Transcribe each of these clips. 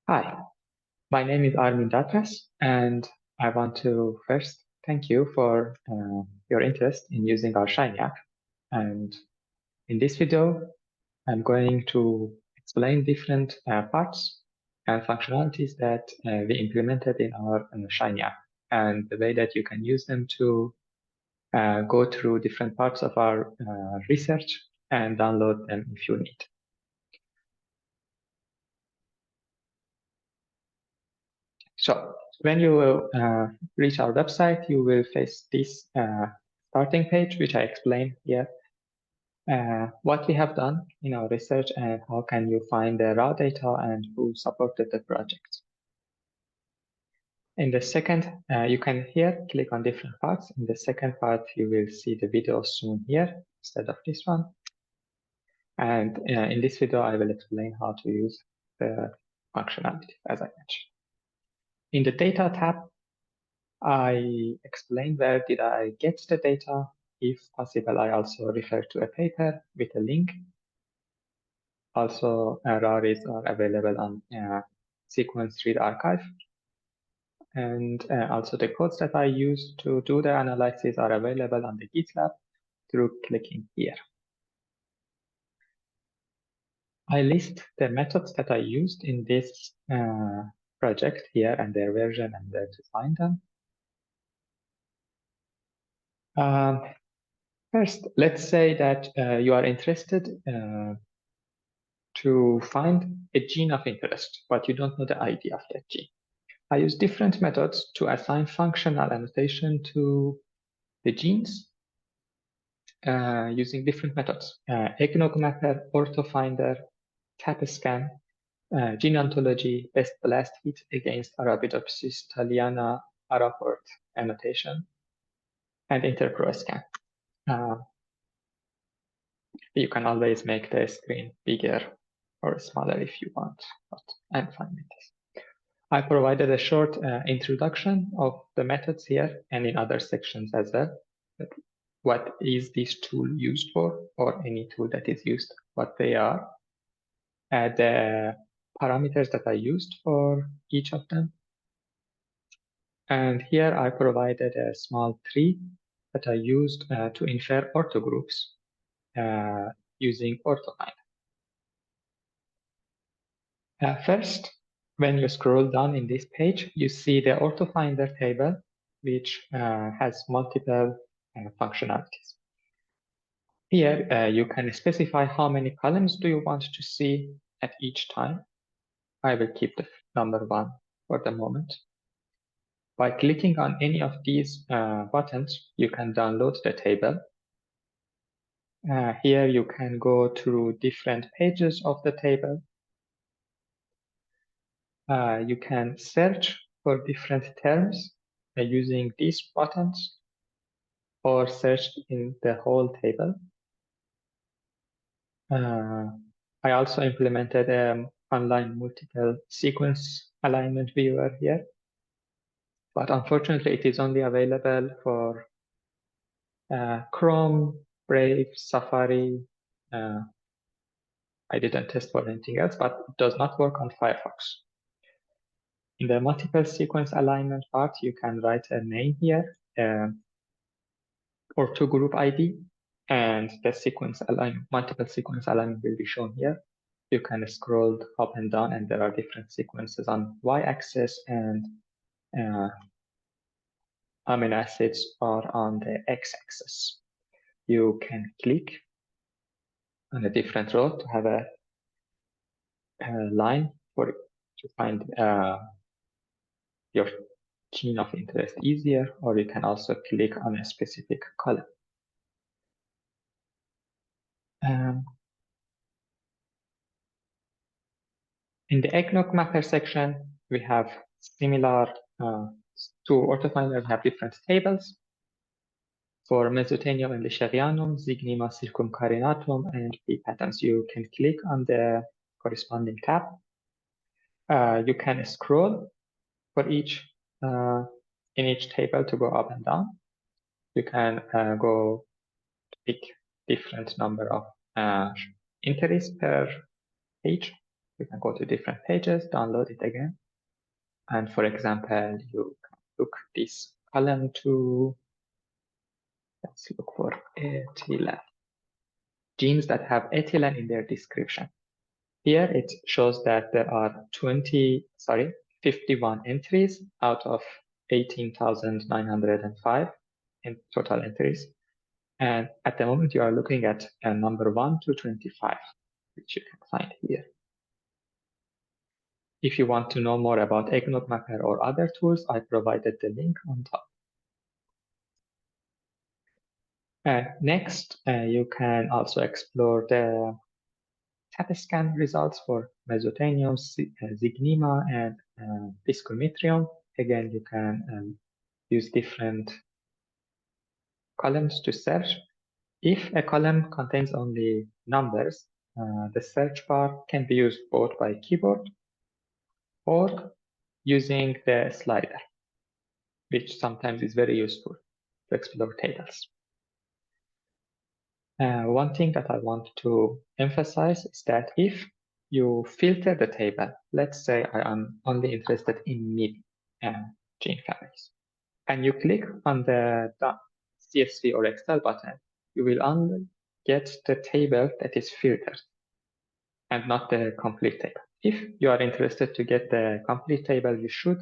Hi, my name is Armin Datras, and I want to first thank you for your interest in using our Shiny app. And in this video, I'm going to explain different parts and functionalities that we implemented in our Shiny app and the way that you can use them to go through different parts of our research and download them if you need. So when you will reach our website, you will face this starting page, which I explain here, what we have done in our research and how can you find the raw data and who supported the project. In the second, you can here click on different parts. In the second part, you will see the video soon here instead of this one. And in this video, I will explain how to use the functionality, as I mentioned. In the data tab, I explain where did I get the data. If possible, I also refer to a paper with a link. Also, RARIs are available on Sequence Read Archive. And also the codes that I use to do the analysis are available on the GitLab through clicking here. I list the methods that I used in this project here and their version and where to find them. First, let's say that you are interested to find a gene of interest, but you don't know the ID of that gene. I use different methods to assign functional annotation to the genes using different methods. Eggnog mapper, orthofinder, CAP-scan, gene ontology, best blast hit against Arabidopsis thaliana, Araport annotation, and interpro-scan. You can always make the screen bigger or smaller if you want, but I'm fine with this. I provided a short introduction of the methods here and in other sections as well. What is this tool used for, or any tool that is used, what they are, the parameters that I used for each of them. And here I provided a small tree that I used to infer orthogroups using orthofinder. First, when you scroll down in this page, you see the orthofinder table, which has multiple functionalities. Here, you can specify how many columns do you want to see at each time. I will keep the number 1 for the moment. By clicking on any of these buttons, you can download the table. Here, you can go through different pages of the table. You can search for different terms using these buttons or search in the whole table. I also implemented an online multiple sequence alignment viewer here, but unfortunately it is only available for Chrome, Brave, Safari. I didn't test for anything else, but it does not work on Firefox. In the multiple sequence alignment part, you can write a name here, or two group ID, and the sequence alignment, multiple sequence alignment will be shown here. You can scroll up and down, and there are different sequences on y-axis, and amino acids are on the x-axis. You can click on a different row to have a line to find your gene of interest easier, or you can also click on a specific column. In the eggnog mapper section, we have similar to orthofinders have different tables. For Mesotenium and Leisherianum, Zygnema circumcarinatum, and P patterns, you can click on the corresponding tab. You can scroll for each in each table to go up and down. You can go pick different number of entries per page. You can go to different pages, download it again. And for example, you can look this column to, let's look for ethylene. Genes that have ethylene in their description. Here it shows that there are 51 entries out of 18,905 in total entries. And at the moment you are looking at number 1 to 25, which you can find here. If you want to know more about Eggnog Mapper or other tools, I provided the link on top. Next, you can also explore the TAP-scan results for Mesotelium, Zygnema, and Piscometrium. Again, you can use different columns to search. If a column contains only numbers, the search bar can be used both by keyboard or using the slider, which sometimes is very useful to explore tables. One thing that I want to emphasize is that if you filter the table, let's say I am only interested in mid gene families, and you click on the CSV or Excel button, you will only get the table that is filtered and not the complete table. If you are interested to get the complete table, you should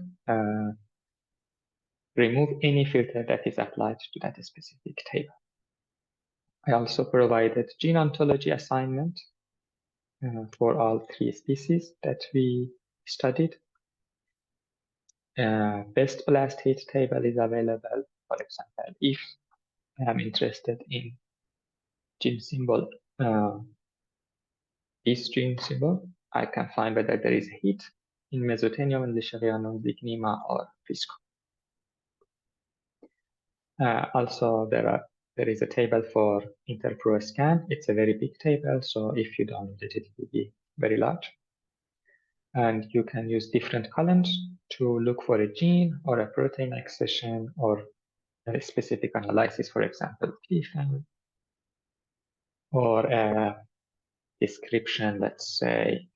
remove any filter that is applied to that specific table. I also provided gene ontology assignment for all 3 species that we studied. Best blast hit table is available, for example, if I am interested in gene symbol, this gene symbol, I can find whether there is a hit in Mesotelium, Leishmaniasis, Zygnema, or Pisco. Also, there is a table for interpro scan. It's a very big table, so if you download it, it will be very large. And you can use different columns to look for a gene or a protein accession or a specific analysis, for example, PFAM, or a description, let's say,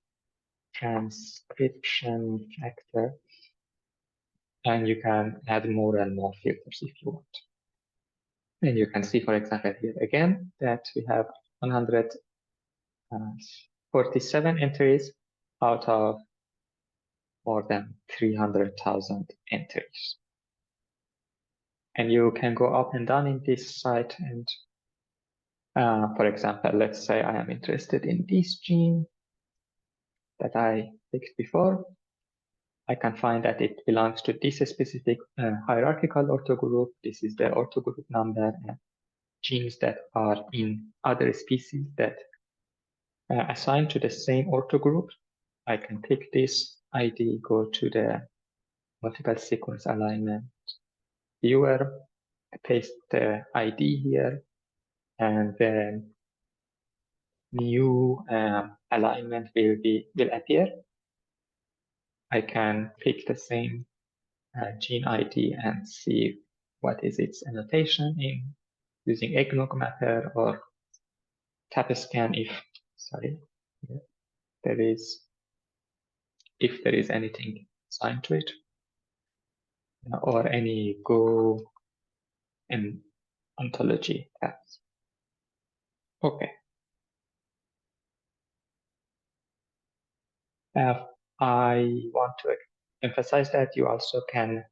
transcription factor. And you can add more and more filters if you want. And you can see, for example, here again, that we have 147 entries out of more than 300,000 entries. And you can go up and down in this site. And for example, let's say I am interested in this gene that I picked before. I can find that it belongs to this specific hierarchical orthogroup. This is the orthogroup number, and genes that are in other species that assigned to the same orthogroup. I can pick this ID, go to the multiple sequence alignment viewer, paste the ID here, and then new alignment will appear. I can pick the same gene ID and see what is its annotation in using Eggnog Mapper or TAP-scan if there is anything assigned to it, or any Go and ontology tabs. Okay. I want to emphasize that you also can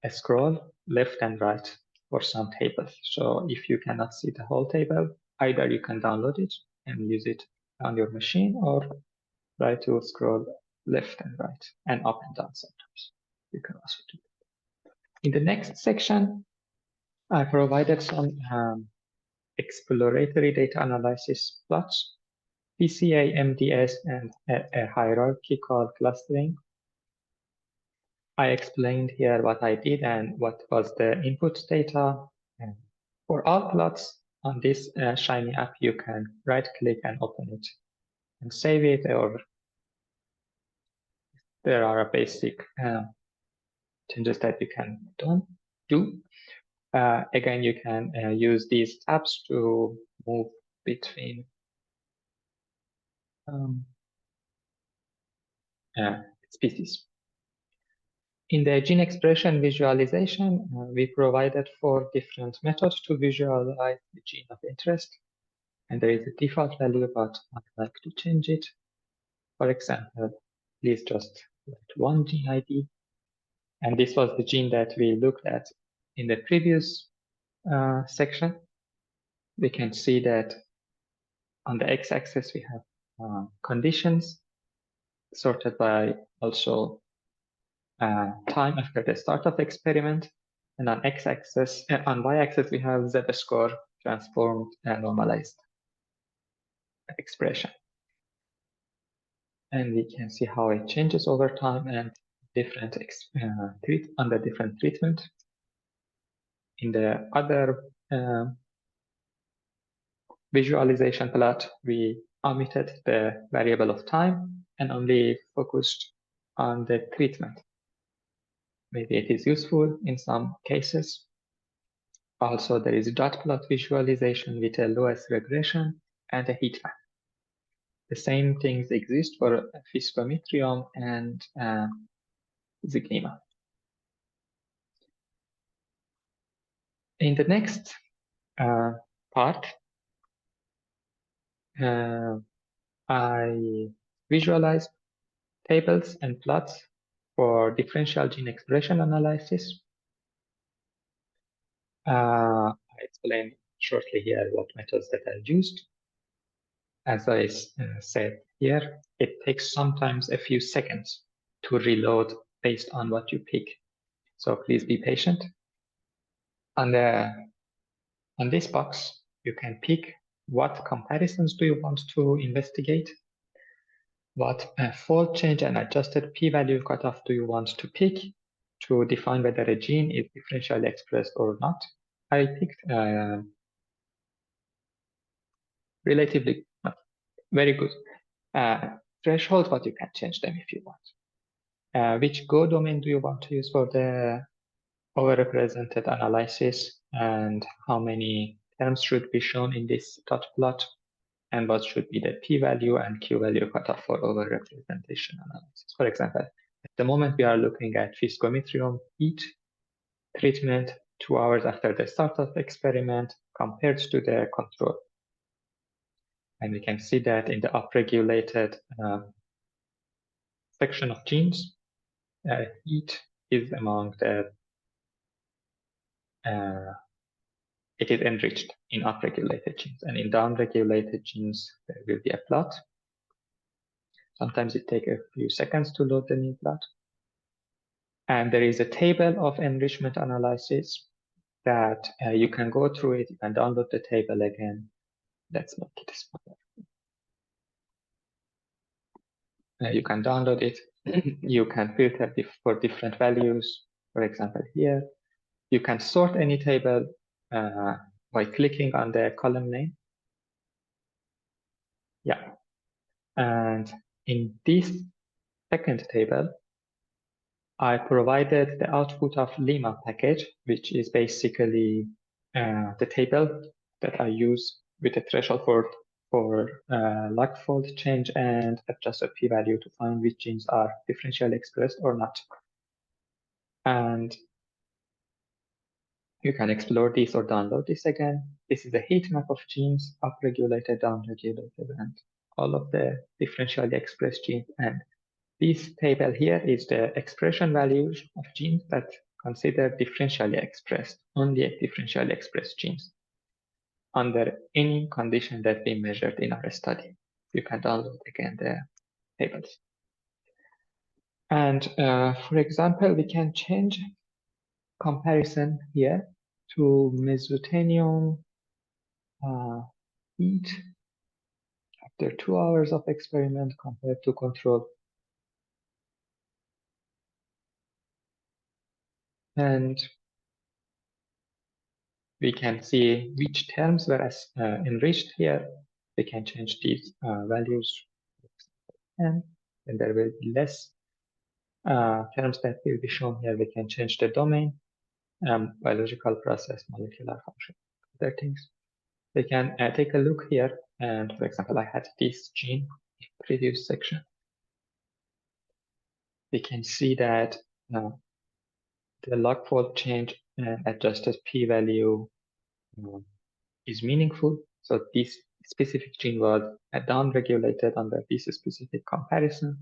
scroll left and right for some tables. So if you cannot see the whole table, either you can download it and use it on your machine, or try to scroll left and right and up and down sometimes. You can also do that. In the next section, I provided some exploratory data analysis plots, PCA, MDS, and a hierarchical clustering. I explained here what I did and what was the input data. And for all plots on this Shiny app, you can right-click and open it and save it, or there are basic changes that you can do. Again, you can use these tabs to move between species. In the gene expression visualization, we provided 4 different methods to visualize the gene of interest. And there is a default value, but I'd like to change it. For example, please just write 1 gene ID. And this was the gene that we looked at in the previous section. We can see that on the x-axis we have conditions sorted by also time after the start of the experiment, and on x-axis, on y-axis we have z-score transformed and normalized expression, and we can see how it changes over time and different under different treatment. In the other visualization plot, we omitted the variable of time and only focused on the treatment. Maybe it is useful in some cases. Also, there is a dot plot visualization with a Lewis regression and a heat map. The same things exist for Fiscometrium and Zygnema. In the next part, I visualized tables and plots for differential gene expression analysis. I explain shortly here what methods that are used. As I said here, it takes sometimes a few seconds to reload based on what you pick. So please be patient. On this box, you can pick what comparisons do you want to investigate, what fold change and adjusted p-value cutoff do you want to pick to define whether a gene is differentially expressed or not. I picked relatively very good threshold, but you can change them if you want. Which Go domain do you want to use for the overrepresented analysis, and how many terms should be shown in this dot plot, and what should be the p-value and q-value cutoff for overrepresentation analysis. For example, at the moment we are looking at Fiscometrium heat treatment 2 hours after the start of the experiment compared to the control. And we can see that in the upregulated section of genes, heat is among the it is enriched in upregulated genes, and in downregulated genes there will be a plot. Sometimes it takes a few seconds to load the new plot. And there is a table of enrichment analysis that you can go through it. You can download the table again. Let's make it smaller. You can download it. You can filter for different values. For example, here, you can sort any table by clicking on the column name. Yeah. And in this second table, I provided the output of lemma package, which is basically the table that I use with a threshold for log fold change and adjusted p-value to find which genes are differentially expressed or not. And you can explore this or download this again. This is a heat map of genes, upregulated, downregulated, and all of the differentially expressed genes. And this table here is the expression values of genes that consider differentially expressed, only differentially expressed genes under any condition that we measured in our study. You can download again the tables. And for example, we can change comparison here to mesotelium heat after 2 hours of experiment compared to control. And we can see which terms were enriched here. We can change these values, and then there will be less terms that will be shown here. We can change the domain, biological process, molecular function, other things. We can take a look here, and for example, I had this gene in previous section. we can see that the log fold change and adjusted p-value is meaningful. So this specific gene was downregulated under this specific comparison.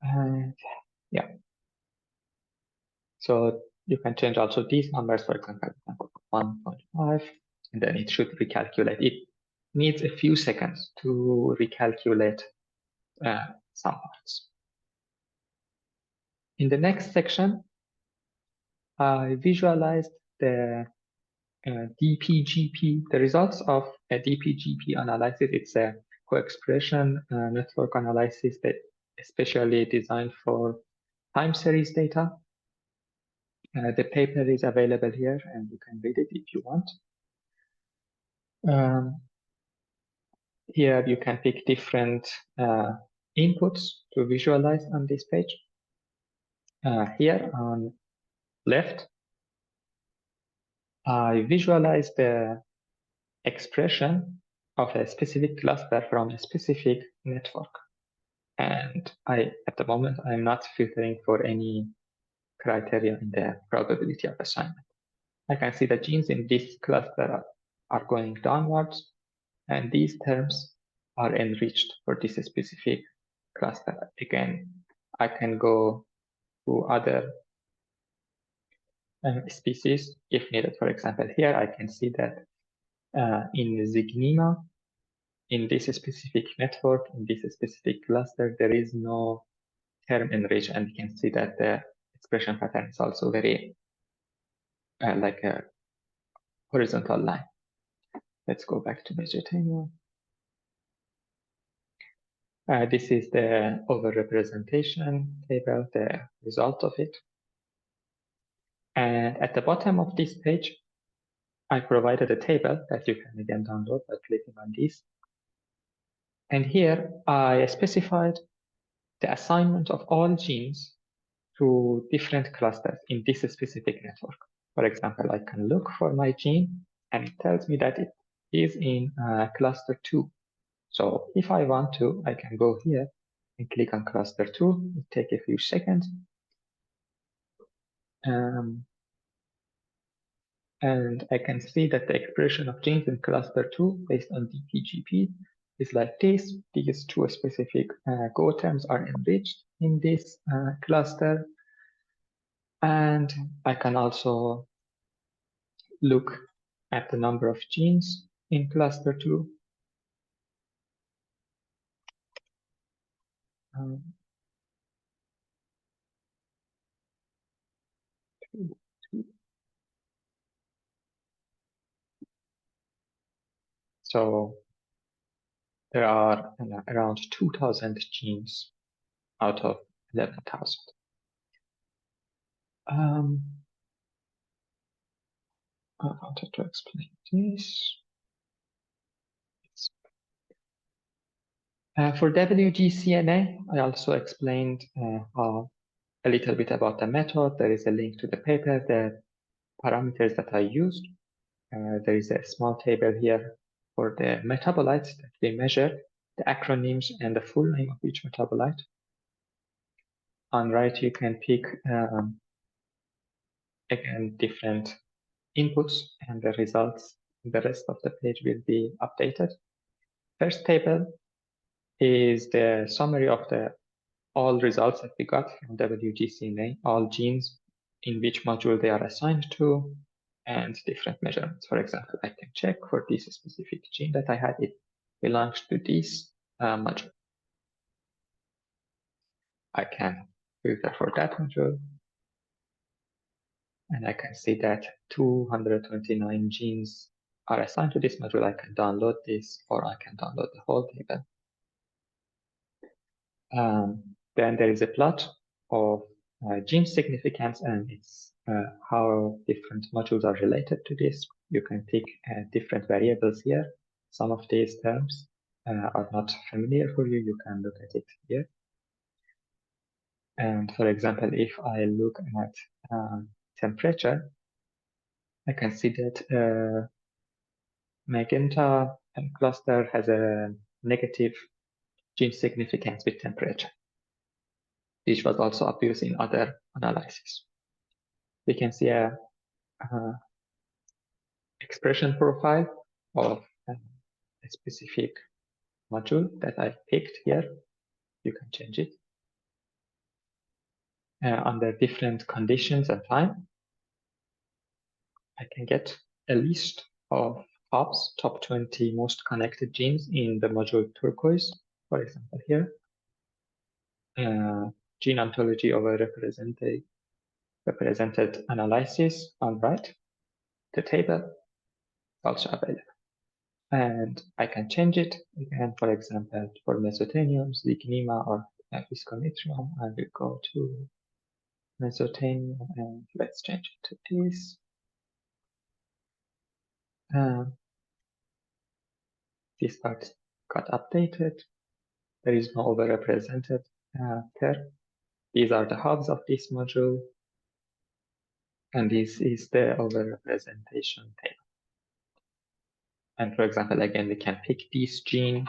And yeah, so you can change also these numbers, for example, 1.5, and then it should recalculate. It needs a few seconds to recalculate some parts. In the next section, I visualized the DPGP, the results of a DPGP analysis. It's a co-expression network analysis that especially designed for time series data. The paper is available here and you can read it if you want. Here you can pick different inputs to visualize on this page. Here on left, I visualize the expression of a specific cluster from a specific network. And at the moment, I'm not filtering for any criteria in the probability of assignment. I can see the genes in this cluster are going downwards, and these terms are enriched for this specific cluster. Again, I can go to other species if needed. For example, here I can see that in Zygnema, in this specific network, in this specific cluster, there is no term enriched, and you can see that the expression pattern is also very like a horizontal line. Let's go back to Vegetarian. This is the overrepresentation table, the result of it. And at the bottom of this page, I provided a table that you can again download by clicking on this. And here I specified the assignment of all genes to different clusters in this specific network. For example, I can look for my gene and it tells me that it is in cluster 2. So if I want to, I can go here and click on cluster 2. It takes a few seconds. And I can see that the expression of genes in cluster 2 based on DPGP is like this. These two specific Go terms are enriched in this cluster. And I can also look at the number of genes in cluster 2. So there are around 2,000 genes out of 11,000. I wanted to explain this. For WGCNA, I also explained a little bit about the method. There is a link to the paper, the parameters that I used. There is a small table here for the metabolites that we measured, the acronyms and the full name of each metabolite. On right, you can pick, again, different inputs and the results. The rest of the page will be updated. First table is the summary of all results that we got from WGCNA, all genes in which module they are assigned to, and different measurements. For example, I can check for this specific gene that I had, it belongs to this module. I can filter for that module, and I can see that 229 genes are assigned to this module. I can download this, or I can download the whole table. Then there is a plot of gene significance, and it's how different modules are related to this. You can pick different variables here. Some of these terms are not familiar for you. You can look at it here. And for example, if I look at temperature, I can see that magenta cluster has a negative gene significance with temperature. This was also obvious in other analyses. We can see a expression profile of a specific module that I picked here. You can change it under different conditions and time. I can get a list of top 20 most connected genes in the module turquoise, for example, here. Gene ontology over represented analysis on right. The table also available. And I can change it again, for example, for mesotelium, Zygnema, or Viscometrium. I will go to mesotelium and let's change it to this. This part got updated. There is no overrepresented term. These are the hubs of this module. And this is the overrepresentation table. And for example, again, we can pick this gene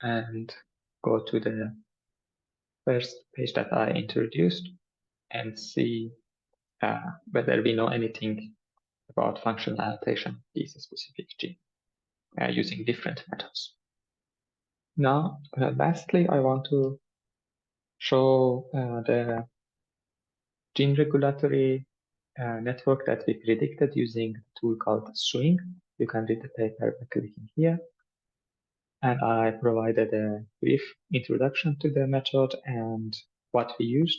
and go to the first page that I introduced and see whether we know anything about functional annotation of this specific gene using different methods. Now, lastly, I want to show the gene regulatory network that we predicted using a tool called Swing. You can read the paper by clicking here. And I provided a brief introduction to the method and what we used.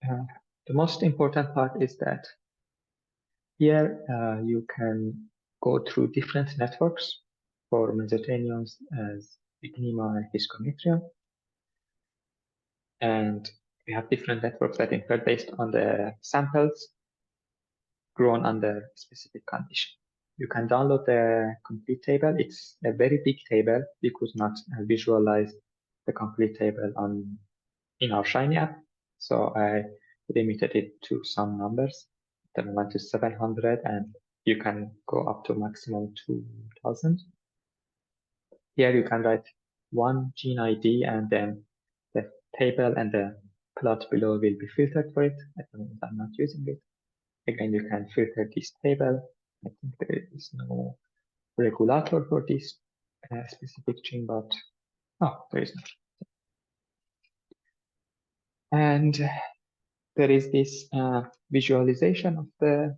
The most important part is that here you can go through different networks for mesoteliums as Zygnema and Viscometrium. And we have different networks that infer based on the samples grown under specific condition. You can download the complete table. It's a very big table. We could not visualize the complete table in our Shiny app. So I limited it to some numbers. The moment is 700, and you can go up to maximum 2000. Here you can write one gene ID, and then the table and the plot below will be filtered for it. At the moment, I'm not using it. Again, you can filter this table. I think there is no regulator for this specific gene, but there is not. And there is this visualization of the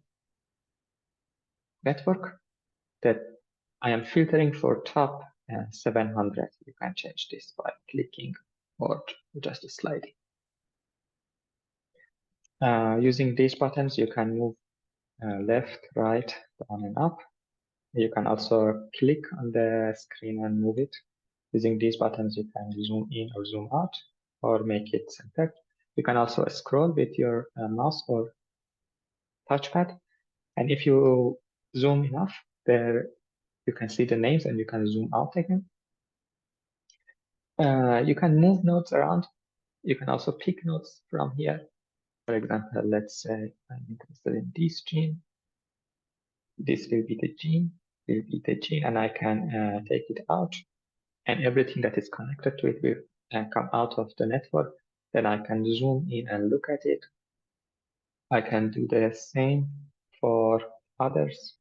network that I am filtering for top 700. You can change this by clicking or just sliding. Using these buttons, you can move left, right, down, and up. You can also click on the screen and move it. Using these buttons, you can zoom in or zoom out or make it centered. You can also scroll with your mouse or touchpad. And if you zoom enough, there you can see the names and you can zoom out again. You can move nodes around. You can also pick nodes from here. For example, let's say I'm interested in this gene. This will be the gene, and I can take it out. And everything that is connected to it will come out of the network. Then I can zoom in and look at it. I can do the same for others.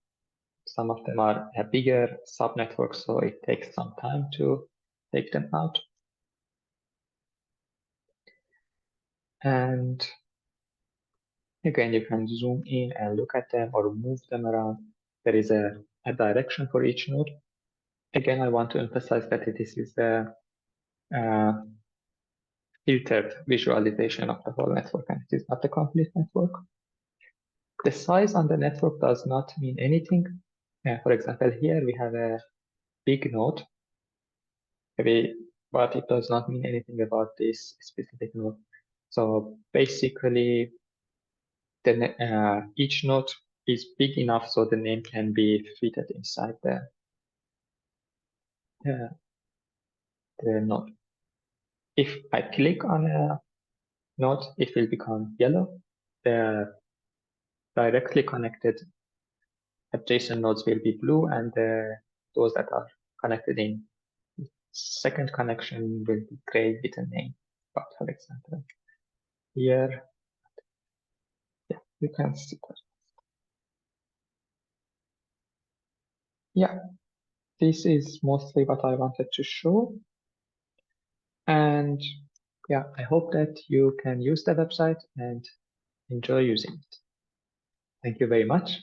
Some of them are a bigger subnetwork, so it takes some time to take them out. And again, you can zoom in and look at them or move them around. There is a direction for each node. Again, I want to emphasize that this is a filtered visualization of the whole network, and it is not the complete network. The size on the network does not mean anything. For example, here we have a big node, but it does not mean anything about this specific node. So basically, each node is big enough so the name can be fitted inside the node. If I click on a node, it will become yellow. The directly connected adjacent nodes will be blue, and those that are connected in second connection will be great with a name. But for example, here, yeah, you can see that. Yeah, this is mostly what I wanted to show. And yeah, I hope that you can use the website and enjoy using it. Thank you very much.